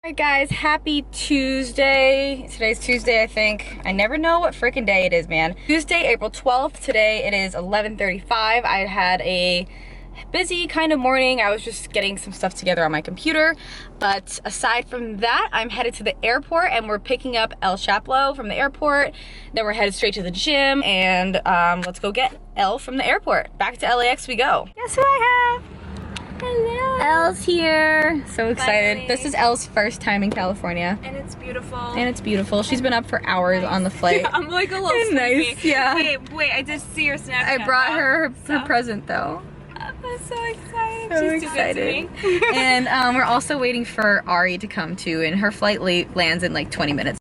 Alright guys, happy Tuesday. Today's Tuesday, I think. I never know what freaking day it is, man. Tuesday, April 12th. Today it is 11:35. I had a busy kind of morning. I was just getting some stuff together on my computer. But aside from that, I'm headed to the airport and we're picking up El Chaplo from the airport. Then we're headed straight to the gym and let's go get Elle from the airport. Back to LAX we go. Guess who I have? Hello. Elle's here. So excited. Finally. This is Elle's first time in California. And it's beautiful. And it's beautiful. She's been up for hours on the flight. I'm like a little It's sleepy. nice, yeah. Wait, I did see your Snapchat. I brought her So- present though. I'm so excited. So She's excited. too good to me. And we're also waiting for Ari to come too, and her flight lands in like 20 minutes.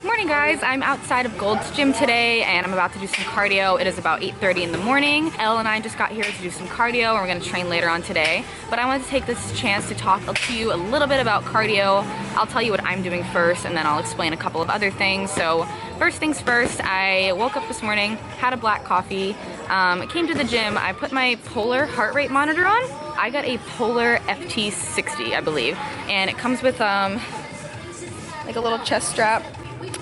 Morning guys, I'm outside of Gold's gym today and I'm about to do some cardio. It is about 8:30 in the morning. Elle and I just got here to do some cardio and we're gonna train later on today. But I wanted to take this chance to talk to you a little bit about cardio. I'll tell you what I'm doing first and then I'll explain a couple of other things. So first things first, I woke up this morning, had a black coffee, came to the gym, I put my Polar heart rate monitor on. I got a Polar FT60, I believe. And it comes with like a little chest strap.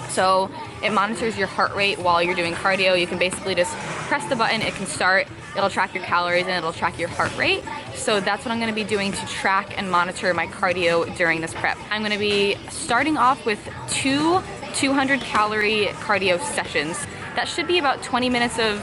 So it monitors your heart rate while you're doing cardio. You can basically just press the button, it can start, it'll track your calories and it'll track your heart rate. So that's what I'm gonna be doing to track and monitor my cardio during this prep. I'm gonna be starting off with two 200 calorie cardio sessions. That should be about 20 minutes of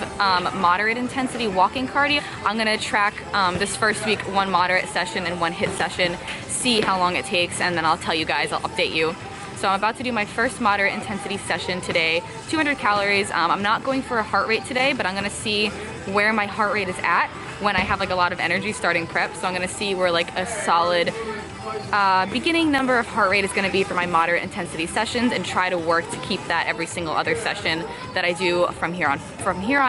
moderate intensity walking cardio. I'm gonna track this first week one moderate session and one HIIT session, see how long it takes, and then I'll tell you guys, I'll update you. So I'm about to do my first moderate intensity session today, 200 calories. I'm not going for a heart rate today, but I'm gonna see where my heart rate is at when I have like a lot of energy starting prep. So I'm gonna see where like a solid beginning number of heart rate is gonna be for my moderate intensity sessions and try to work to keep that every single other session that I do from here on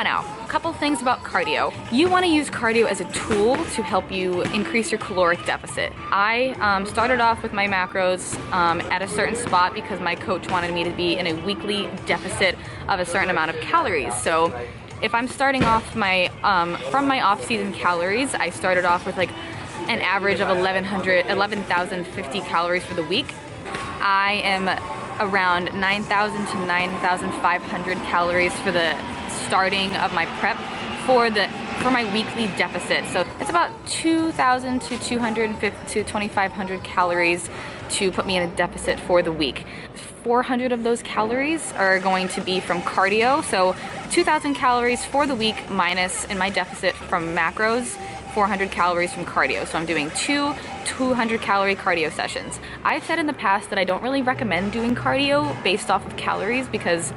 out. A couple things about cardio. You wanna use cardio as a tool to help you increase your caloric deficit. I started off with my macros at a certain spot because my coach wanted me to be in a weekly deficit of a certain amount of calories. So if I'm starting off my from my off-season calories, I started off with like an average of 11,050 calories for the week. I am around 9,000 to 9,500 calories for the starting of my prep for my weekly deficit. So it's about 2,000 to 250 to 2,500 calories to put me in a deficit for the week. 400 of those calories are going to be from cardio. So 2,000 calories for the week minus in my deficit from macros, 400 calories from cardio. So I'm doing two 200 calorie cardio sessions. I've said in the past that I don't really recommend doing cardio based off of calories because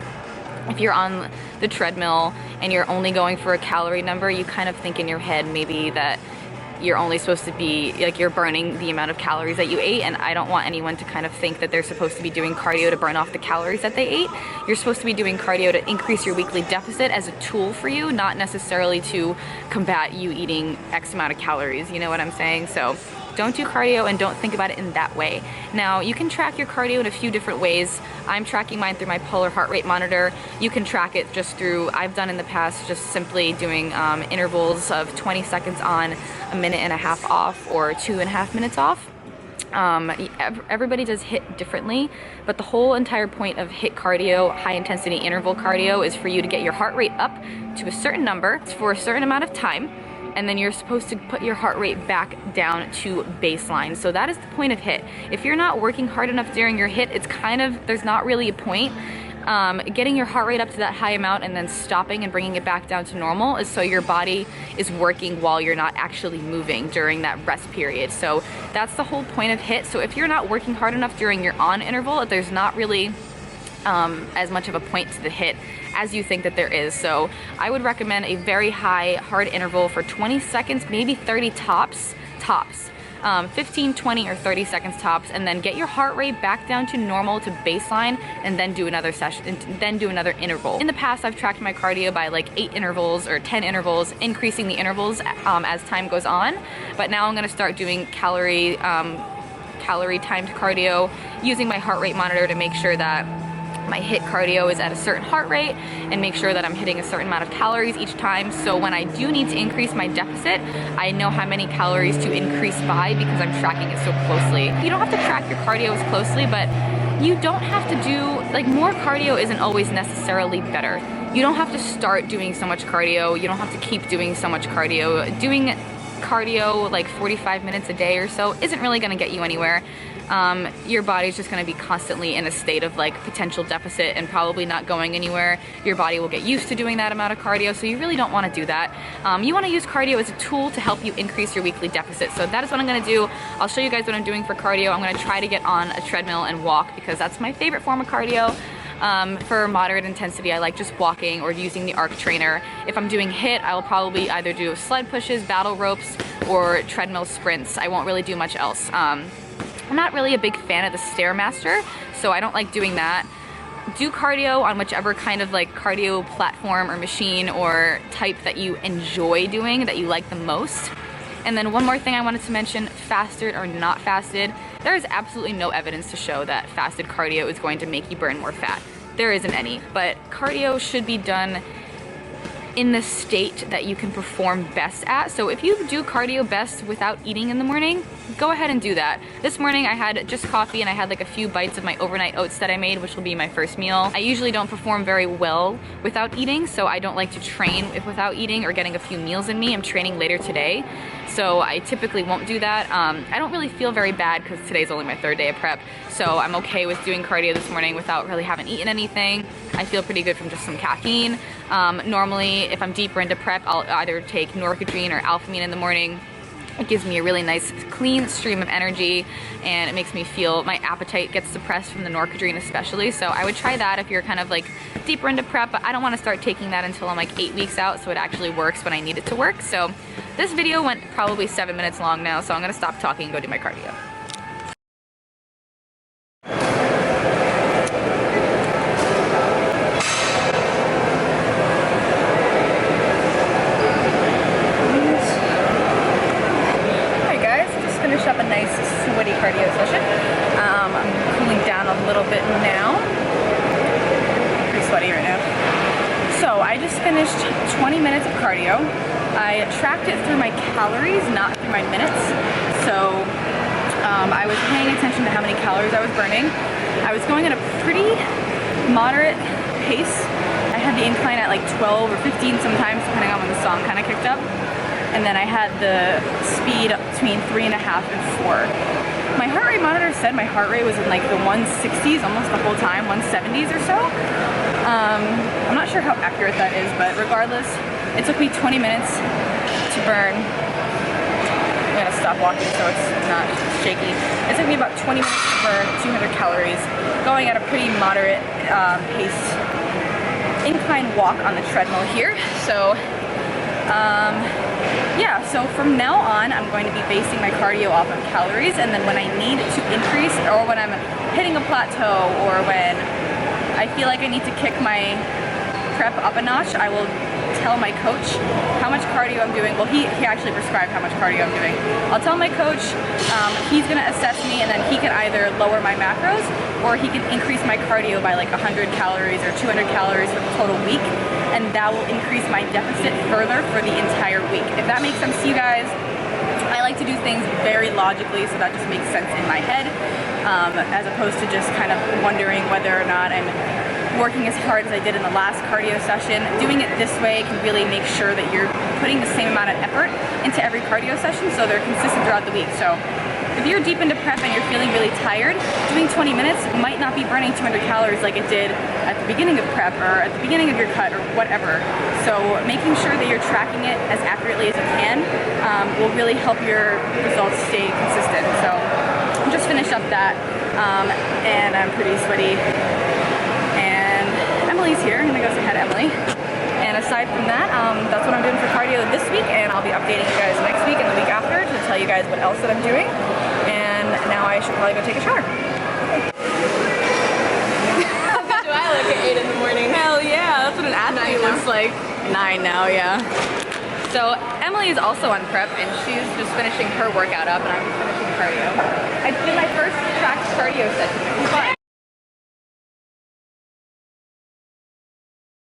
if you're on the treadmill and you're only going for a calorie number, you kind of think in your head maybe that you're only supposed to be, like you're burning the amount of calories that you ate, and I don't want anyone to kind of think that they're supposed to be doing cardio to burn off the calories that they ate. You're supposed to be doing cardio to increase your weekly deficit as a tool for you, not necessarily to combat you eating X amount of calories, you know what I'm saying? So don't do cardio and don't think about it in that way. Now, you can track your cardio in a few different ways. I'm tracking mine through my Polar heart rate monitor. You can track it just through, I've done in the past, just simply doing intervals of 20 seconds on, a minute and a half off, or 2.5 minutes off. Everybody does HIIT differently, but the whole entire point of HIIT cardio, high intensity interval cardio, is for you to get your heart rate up to a certain number for a certain amount of time, and then you're supposed to put your heart rate back down to baseline. So that is the point of HIIT. If you're not working hard enough during your HIIT, it's kind of, there's not really a point. Getting your heart rate up to that high amount and then stopping and bringing it back down to normal is so your body is working while you're not actually moving during that rest period. So that's the whole point of HIIT. So if you're not working hard enough during your on interval, there's not really as much of a point to the HIIT as you think that there is. So I would recommend a very high hard interval for 20 seconds, maybe 30 tops. 15, 20, or 30 seconds tops, and then get your heart rate back down to normal, to baseline, and then do another session, and then do another interval. In the past, I've tracked my cardio by like 8 intervals or 10 intervals, increasing the intervals as time goes on. But now I'm gonna start doing calorie timed cardio using my heart rate monitor to make sure that my HIIT cardio is at a certain heart rate and make sure that I'm hitting a certain amount of calories each time. So when I do need to increase my deficit, I know how many calories to increase by because I'm tracking it so closely. You don't have to track your cardio as closely, but you don't have to do, like, more cardio isn't always necessarily better. You don't have to start doing so much cardio. You don't have to keep doing so much cardio. Doing cardio like 45 minutes a day or so isn't really gonna get you anywhere. Your body's just going to be constantly in a state of like potential deficit and probably not going anywhere. Your body will get used to doing that amount of cardio, so you really don't want to do that. You want to use cardio as a tool to help you increase your weekly deficit. So that is what I'm going to do. I'll show you guys what I'm doing for cardio. I'm going to try to get on a treadmill and walk because that's my favorite form of cardio. For moderate intensity, I like just walking or using the arc trainer. If I'm doing HIIT, I will probably either do sled pushes, battle ropes, or treadmill sprints. I won't really do much else. I'm not really a big fan of the Stairmaster, so I don't like doing that. Do cardio on whichever kind of like cardio platform or machine or type that you enjoy doing, that you like the most. And then one more thing I wanted to mention, fasted or not fasted, there is absolutely no evidence to show that fasted cardio is going to make you burn more fat. There isn't any, but cardio should be done in the state that you can perform best at. So if you do cardio best without eating in the morning, go ahead and do that. This morning I had just coffee and I had like a few bites of my overnight oats that I made, which will be my first meal. I usually don't perform very well without eating, so I don't like to train without eating or getting a few meals in me. I'm training later today, so I typically won't do that. I don't really feel very bad because today's only my third day of prep, so I'm okay with doing cardio this morning without really having eaten anything. I feel pretty good from just some caffeine. Normally, if I'm deeper into prep, I'll either take Norcodrine or Alphamine in the morning. It gives me a really nice clean stream of energy and it makes me feel, my appetite gets suppressed from the Norcodrine especially, so I would try that if you're kind of like deeper into prep, but I don't want to start taking that until I'm like 8 weeks out, so it actually works when I need it to work. So this video went probably 7 minutes long now, so I'm gonna stop talking and go do my cardio. Up a nice sweaty cardio session. I'm cooling down a little bit now. Pretty sweaty right now. So I just finished 20 minutes of cardio. I tracked it through my calories, not through my minutes. So I was paying attention to how many calories I was burning. I was going at a pretty moderate pace. I had the incline at like 12 or 15 sometimes, depending on when the song kind of kicked up. And then I had the speed between 3.5 and 4. My heart rate monitor said my heart rate was in like the 160s almost the whole time, 170s or so. I'm not sure how accurate that is, but regardless, it took me 20 minutes to burn. I'm gonna stop walking so it's not shaky. It took me about 20 minutes to burn 200 calories, going at a pretty moderate pace incline walk on the treadmill here. So yeah, so from now on, I'm going to be basing my cardio off of calories, and then when I need to increase, or when I'm hitting a plateau, or when I feel like I need to kick my prep up a notch, I will tell my coach how much cardio I'm doing. Well, he actually prescribed how much cardio I'm doing. I'll tell my coach, he's gonna assess me, and then he can either lower my macros, or he can increase my cardio by like 100 calories or 200 calories for the total week, and that will increase my deficit further for the entire week. If that makes sense to you guys, I like to do things very logically, so that just makes sense in my head, as opposed to just kind of wondering whether or not I'm working as hard as I did in the last cardio session. Doing it this way can really make sure that you're putting the same amount of effort into every cardio session so they're consistent throughout the week. So if you're deep into prep and you're feeling really tired, doing 20 minutes might not be burning 200 calories like it did at the beginning of prep or at the beginning of your cut or whatever. So making sure that you're tracking it as accurately as you can will really help your results stay consistent. So I just finished up that and I'm pretty sweaty. And Emily's here. I'm gonna go say hi to Emily. And aside from that, that's what I'm doing for cardio this week, and I'll be updating you guys next week and the week after to tell you guys what else that I'm doing. And now I should probably go take a shower. How good do I look at 8 in the morning? Hell yeah, that's what an athlete looks like. 9 now, yeah. So Emily is also on prep, and she's just finishing her workout up, and I'm finishing cardio. I did my first tracked cardio session. It was fun.